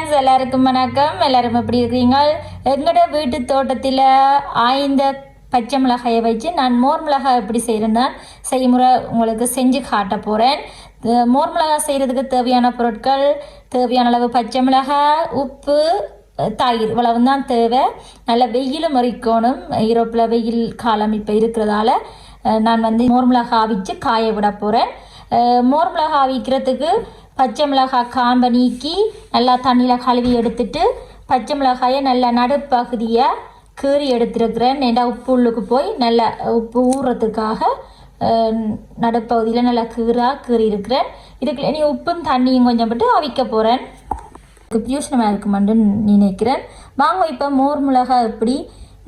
Friends, எல்லாருக்கும் வணக்கம். எல்லாரும் எப்படி இருக்கிறீங்க? எங்களோட வீட்டு தோட்டத்தில் 5 பச்சை மிளகாயை வச்சு நான் மோர் மிளகாய் எப்படி செய்கிறேன்னு செய்முறை உங்களுக்கு செஞ்சு காட்ட போகிறேன். மோர் மிளகாய் செய்கிறதுக்கு தேவையான பொருட்கள், தேவையான அளவு பச்சை மிளகாய், உப்பு, தயிர், இவ்வளவு தான் தேவை. நல்ல வெயிலும் மறிக்கணும். யூரோப்பில் வெயில் காலம் இப்போ இருக்கிறதால நான் மோர் மிளகாய் அவிச்சு காய விட போகிறேன். மோர் மிளகாய் அவிக்கிறதுக்கு பச்சை மிளகாய் காம்பை நீக்கி நல்லா தண்ணியில் கழுவி எடுத்துட்டு பச்சை மிளகாயை நல்லா நடுப்பகுதியை கீறி எடுத்துருக்கிறேன். ஏன்னா உப்பு உள்ளுக்கு போய் நல்லா உப்பு ஊறுறதுக்காக நடுப்பகுதியில் நல்லா கீறி இருக்கிறேன். இதுக்கு நீ உப்பும் தண்ணியும் கொஞ்சம் போட்டு அவிக்க போகிறேன். பியூஷனமாக இருக்குமென்று நினைக்கிறேன். வாங்க இப்போ மோர் மிளகாய் எப்படி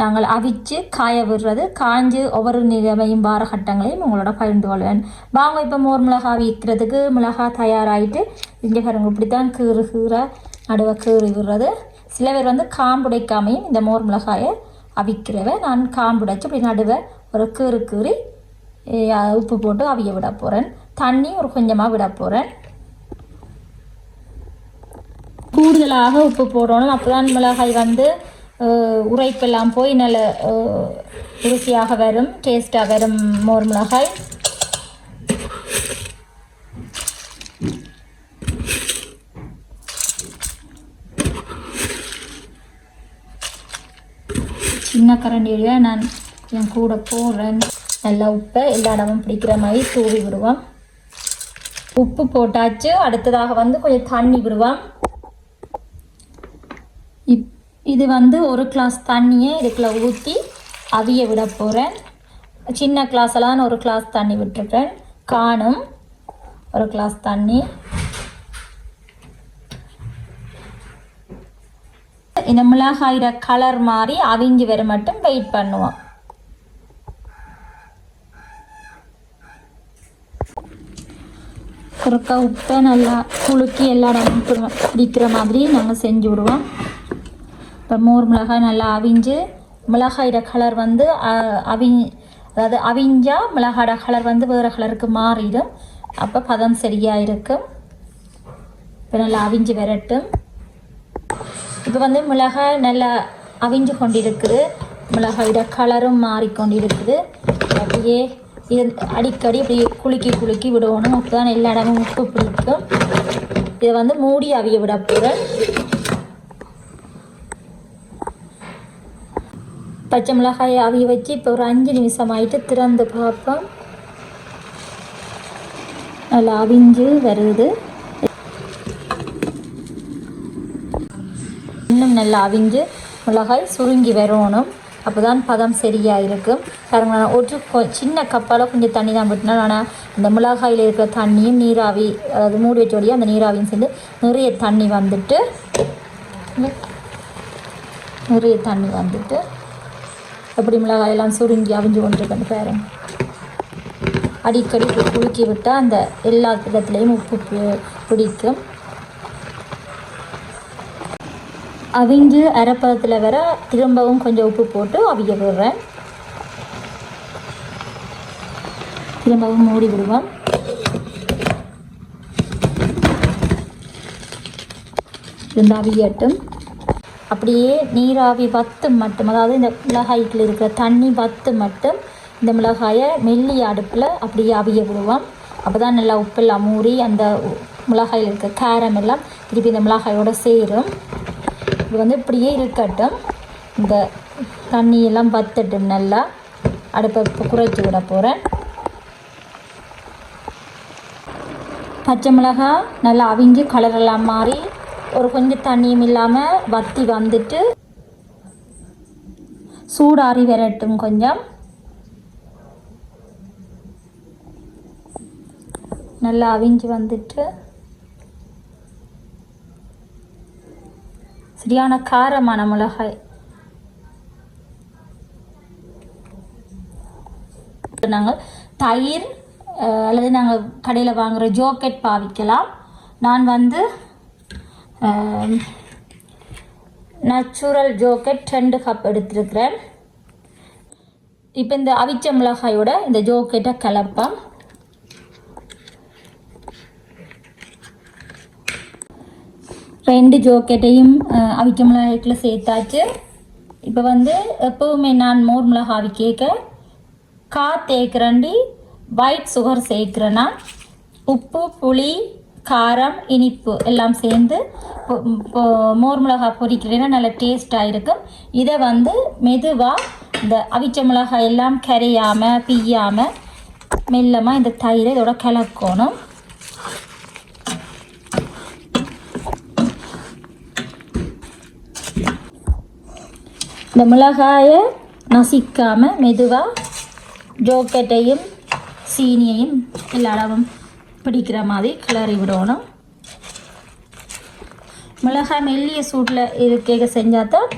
நாங்கள் அவிச்சு காய விடுறது, காஞ்சு ஒவ்வொரு நிலைமையும் வார கட்டங்களையும் உங்களோட பகிர்ந்து கொள்வேன். வாங்க இப்போ மோர் மிளகாய் அவிக்கிறதுக்கு மிளகாய் தயாராகிட்டு இங்கே பாருங்க இப்படி தான் கீற நடுவை கீறி விடுறது. சில பேர் காம்புடைக்காமையும் இந்த மோர் மிளகாயை அவிக்கிறவ. நான் காம்புடைச்சி இப்படி நடுவை ஒரு கீறி உப்பு போட்டு அவிய விட போகிறேன். தண்ணி ஒரு கொஞ்சமாக விட போகிறேன். கூடுதலாக உப்பு போடணும். அப்போ தான் மிளகாய் உரைப்பெல்லாம் போய் நல்ல ருசியாக வரும், டேஸ்டாக வரும் மோர் மிளகாய். சின்ன கரண்டியில் நான் என் கூட போடுறேன். நல்லா உப்பை எல்லா இடமும் பிடிக்கிற மாதிரி தூவி விடுவோம். உப்பு போட்டாச்சு. அடுத்ததாக கொஞ்சம் தண்ணி விடுவோம். இது 1 கிளாஸ் தண்ணியை இதுக்குள்ள ஊற்றி அவிய விட போகிறேன். சின்ன கிளாஸெல்லாம் 1 கிளாஸ் தண்ணி விட்டுருக்கேன். காணும் 1 கிளாஸ் தண்ணி. இந்த மிளகாயிற கலர் மாதிரி அவிஞ்சு வர மட்டும் வெயிட் பண்ணுவோம். குறுக்க உப்பை நல்லா குலுக்கி எல்லா இடமும் பிடிக்கிற மாதிரி நாங்கள் செஞ்சு விடுவோம். இப்போ மோர் மிளகாய் நல்லா அவிஞ்சு மிளகாயோட கலர் அதாவது அவிஞ்சால் மிளகாயோட கலர் வேறு கலருக்கு மாறிடும். அப்போ பதம் சரியாக இருக்கும். இப்போ நல்லா அவிஞ்சு வரட்டும். இப்போ மிளகாய் நல்லா அவிஞ்சு கொண்டிருக்குது. மிளகாயோட கலரும் மாறிக்கொண்டிருக்குது. அப்படியே இது அடிக்கடி இப்படி குலுக்கி விடணும். அப்போ தான் எல்லா இடமும் உப்பு பிடிக்கும். இதை மூடி அவிய விட போகிறேன். பச்சை மிளகாயை அவிய வச்சு இப்போ ஒரு 5 நிமிஷம் ஆகிட்டு திறந்து பார்ப்போம். நல்லா அவிஞ்சு வருது. இன்னும் நல்லா அவிஞ்சு மிளகாய் சுருங்கி வரணும். அப்போ தான் பதம் சரியாக இருக்கும். பாருங்க, நான் ஒரு சின்ன கப்பால் கொஞ்சம் தண்ணி தான் விட்டினா, ஆனால் இந்த மிளகாயில் இருக்கிற தண்ணியும் நீராவி, அதாவது மூடி வச்ச வழியாக அந்த நீராவியும் சேர்ந்து நிறைய தண்ணி வந்துட்டு எப்படி மிளகாயெல்லாம் சுருங்கி அவிஞ்சு கொண்டிருக்கேன்னு பாருங்க. அடிக்கடி குலுக்கி விட்டால் அந்த எல்லா இடத்துலையும் உப்பு பிடிக்கும். அவிஞ்சு அரைப்பதத்தில் வர திரும்பவும் கொஞ்சம் உப்பு போட்டு அவிய விடுறேன். திரும்பவும் மூடி விடுவோம். இந்த அவியட்டும். அப்படியே நீராவி வத்து மட்டும், அதாவது இந்த மிளகாய்க்குள்ள இருக்கிற தண்ணி வத்து மட்டும் இந்த மிளகாயை மெல்லிய அடுப்பில் அப்படியே அவிய விடுவோம். அப்போ தான் நல்லா உப்பெல்லாம் மூடி அந்த மிளகாயில் இருக்கிற காரம் எல்லாம் திருப்பி இந்த மிளகாயோடு சேரும். இது இப்படியே இருக்கட்டும். இந்த தண்ணியெல்லாம் வத்தட்டும். நல்லா அடுப்பை குறைச்சி விட போகிறேன். பச்சை மிளகாய் நல்லா அவிஞ்சு கலரெல்லாம் மாறி ஒரு கொஞ்சம் தண்ணியும் இல்லாமல் வத்தி வந்துட்டு சூடாறி வரட்டும். கொஞ்சம் நல்லா அவிஞ்சு வந்துட்டு சரியான காரமான மிளகாய். நாங்கள் தயிர் அல்லது நாங்கள் கடையில் வாங்குகிற ஜோக்கெட் பாவிக்கலாம். நான் நேச்சுரல் ஜோக்கெட் 2 கப் எடுத்துருக்கிறேன். இப்போ இந்த அவிச்ச மிளகாயோட இந்த ஜோக்கெட்டை கலப்போம். 2 2 ஜோக்கெட்டையும் அவிச்ச மிளகாய்க்குள்ள சேர்த்தாச்சு. இப்போ வந்து எப்போவுமே நான் மோர் மிளகாய் கேட்க தேய்க்கிறண்டி ஒயிட் சுகர் சேர்க்குறேன்னா உப்பு புளி காரம் இனிப்பு எல்லாம் சேர்ந்து மோர் மிளகாய் பொரிக்கிறேன்னா நல்ல டேஸ்ட்டாக இருக்கும். இதை வந்து மெதுவாக இந்த அவிச்ச மிளகாய் எல்லாம் கரையாமல் பிய்யாமல் மெல்லமாக இந்த தயிரை இதோட கலக்கணும். இந்த மிளகாயை நசிக்காமல் மெதுவாக ஜோக்கெட்டையும் சீனியையும் எல்லா அளவும் பிடிக்கிற மாதிரி கிளறி விடணும். மிளகாய் மெல்லிய சூட்டில் இருக்க செஞ்சால் தான்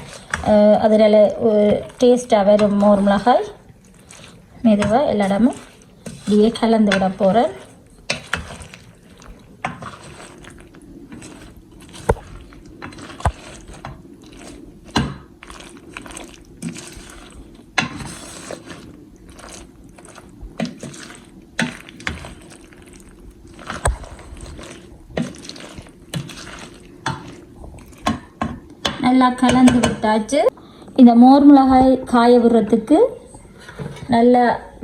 அதில் டேஸ்ட்டாக வரும் மோர் மிளகாய். மெதுவாக எல்லா இடமும் இப்படியே கலந்து விட போகிறேன். நல்லா கலந்து விட்டாச்சு. இந்த மோர் மிளகாய் காய விடுறதுக்கு நல்ல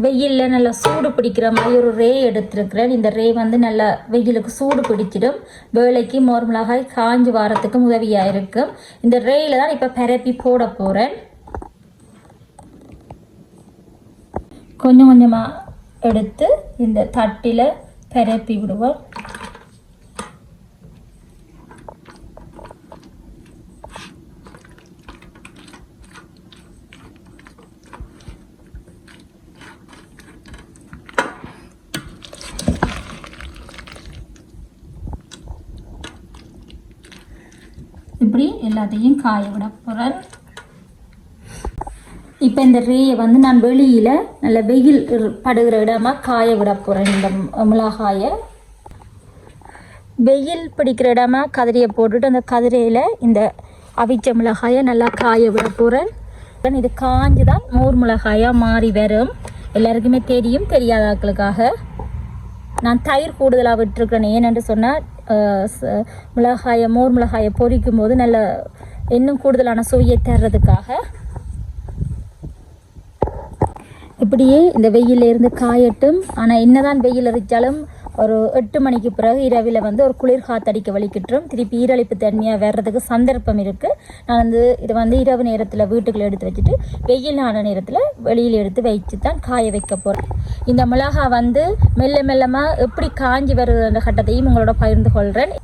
வெயிலில் நல்லா சூடு பிடிக்கிற மாதிரி ஒரு ரே எடுத்துருக்கிறேன். இந்த ரே வந்து நல்லா வெயிலுக்கு சூடு பிடிச்சிடும். வேலைக்கு மோர் மிளகாய் காஞ்சி வாரத்துக்கு உதவியாக இருக்கும். இந்த ரேயில் தான் இப்போ பரப்பி போட போகிறேன். கொஞ்சம் கொஞ்சமாக எடுத்து இந்த தட்டில் பரப்பி விடுவோம். இப்படி எல்லாத்தையும் காய விட போகிறேன். இப்போ இந்த ரேயை வந்து நான் வெளியில் நல்ல வெயில் படுகிற இடமா காய விட போகிறேன். இந்த மிளகாயை வெயில் பிடிக்கிற இடமா கதிரையை போட்டுட்டு அந்த கதிரையில் இந்த அவிச்ச மிளகாயை நல்லா காய விட போகிறேன். இது காஞ்சு தான் மோர் மிளகாயாக மாறி வரும். எல்லாருக்குமே தெரியும், தெரியாதாக்களுக்காக நான் தயிர் கூடுதலாக விட்டுருக்கிறேன். ஏனென்று சொன்னால் மோர் மிளகாயை பொரிக்கும் போது நல்ல இன்னும் கூடுதலான சுவையை தர்றதுக்காக. இப்படியே இந்த வெயிலிருந்து காயட்டும். ஆனால் என்னதான் வெயில் அடித்தாலும் ஒரு 8 மணிக்கு பிறகு இரவில் வந்து ஒரு குளிர் காத்தடிக்க வலிக்கிட்டுரும். திருப்பி ஈரழிப்பு தன்மையாக வர்றதுக்கு சந்தர்ப்பம் இருக்குது. நான் வந்து இதை வந்து இரவு நேரத்தில் வீட்டுக்குள்ளே எடுத்து வச்சுட்டு வெயிலான நேரத்தில் வெளியில் எடுத்து வச்சு தான் காய வைக்க போகிறேன். இந்த மிளகாய் வந்து மெல்ல மெல்லமாக எப்படி காஞ்சி வருது அந்த கட்டத்தையும் உங்களோட பகிர்ந்து கொள்கிறேன்.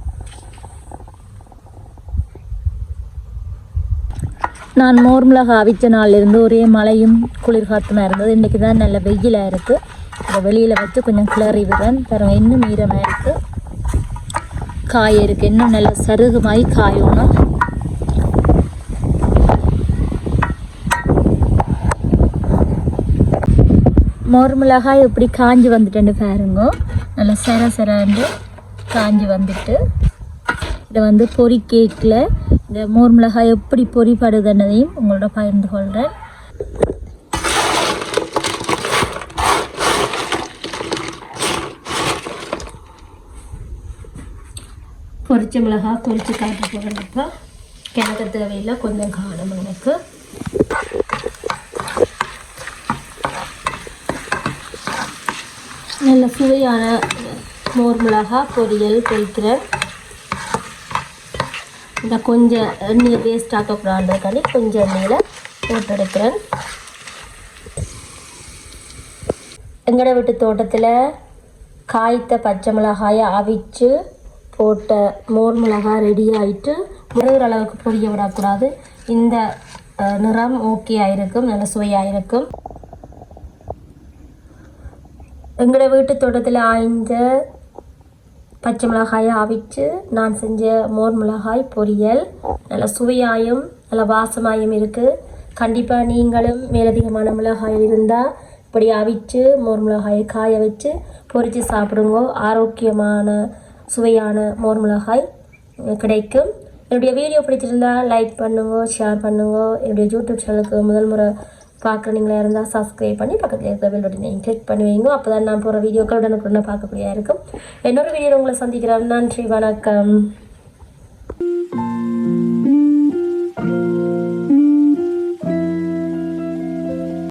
நான் மோர் மிளகாய் அவிச்ச நாள்லேருந்து ஒரே மழையும் குளிர் காற்றுமாக இருந்தது. இன்றைக்கி தான் நல்ல வெயிலாக இருக்குது. அதை வெளியில் வச்சு கொஞ்சம் கிளறி விடுறேன். பாருங்கள், இன்னும் ஈரமாக இருக்குது, காய இருக்குது. இன்னும் நல்ல சருகுமாய் காயணும். மோர் மிளகாய் எப்படி காஞ்சி வந்துட்டேன்னு பாருங்க. நல்லா சரண்டு காஞ்சி வந்துட்டு இதை வந்து பொரி கேக்கில் இந்த மோர் மிளகாய் எப்படி பொரிப்படுதுன்னதையும் உங்களோட பகிர்ந்து கொள்கிறேன். பொரிச்ச மிளகாய் பொரிச்சு காட்ட போகிறப்ப கிணக்க தேவையில்லை, கொஞ்சம் காணும் எனக்கு. நல்ல சுவையான மோர் மிளகாய் பொரியல் பொரிக்கிறேன். இந்த கொஞ்சம் எண்ணெயை வேஸ்ட் ஆக்கக்கூடாதுக்காண்டி கொஞ்சம் எண்ணெயில் போட்டு எடுக்கிறேன். எங்களோட வீட்டு தோட்டத்தில் காய்த்த பச்சை மிளகாயை அவிச்சு போட்ட மோர் மிளகாய் ரெடி ஆகிட்டு முறைகிற அளவுக்கு பொரிய விடக்கூடாது. இந்த நிறம் ஓகே ஆகிருக்கும், நல்ல சுவையாக இருக்கும். எங்களோட வீட்டு தோட்டத்தில் ஆய்ந்த பச்சை மிளகாயை அவிச்சு நான் செஞ்ச மோர் மிளகாய் பொரியல் நல்ல சுவையாயும் நல்ல வாசமாயும் இருக்குது. கண்டிப்பாக நீங்களும் மேலதிகமான மிளகாய் இருந்தால் இப்படி அவிச்சு மோர் மிளகாயை காய வச்சு பொரித்து சாப்பிடுங்க. ஆரோக்கியமான சுவையான மோர் மிளகாய் கிடைக்கும். என்னுடைய வீடியோ பிடிச்சிருந்தால் லைக் பண்ணுங்க, ஷேர் பண்ணுங்க. என்னுடைய யூடியூப் சேனலுக்கு முதல் முறை பார்க்குறீங்களா இருந்தால் சப்ஸ்கிரைப் பண்ணி பக்கத்தில் இருக்கிற பெல் பட்டனை கிளிக் பண்ணி வைங்க. அப்போ தான் நான் போகிற வீடியோக்கள் உடனுக்குடனே பார்க்கக்கூடியதாக இருக்கும். இன்னொரு வீடியோ உங்களை சந்திக்கிறேன். நன்றி, வணக்கம்.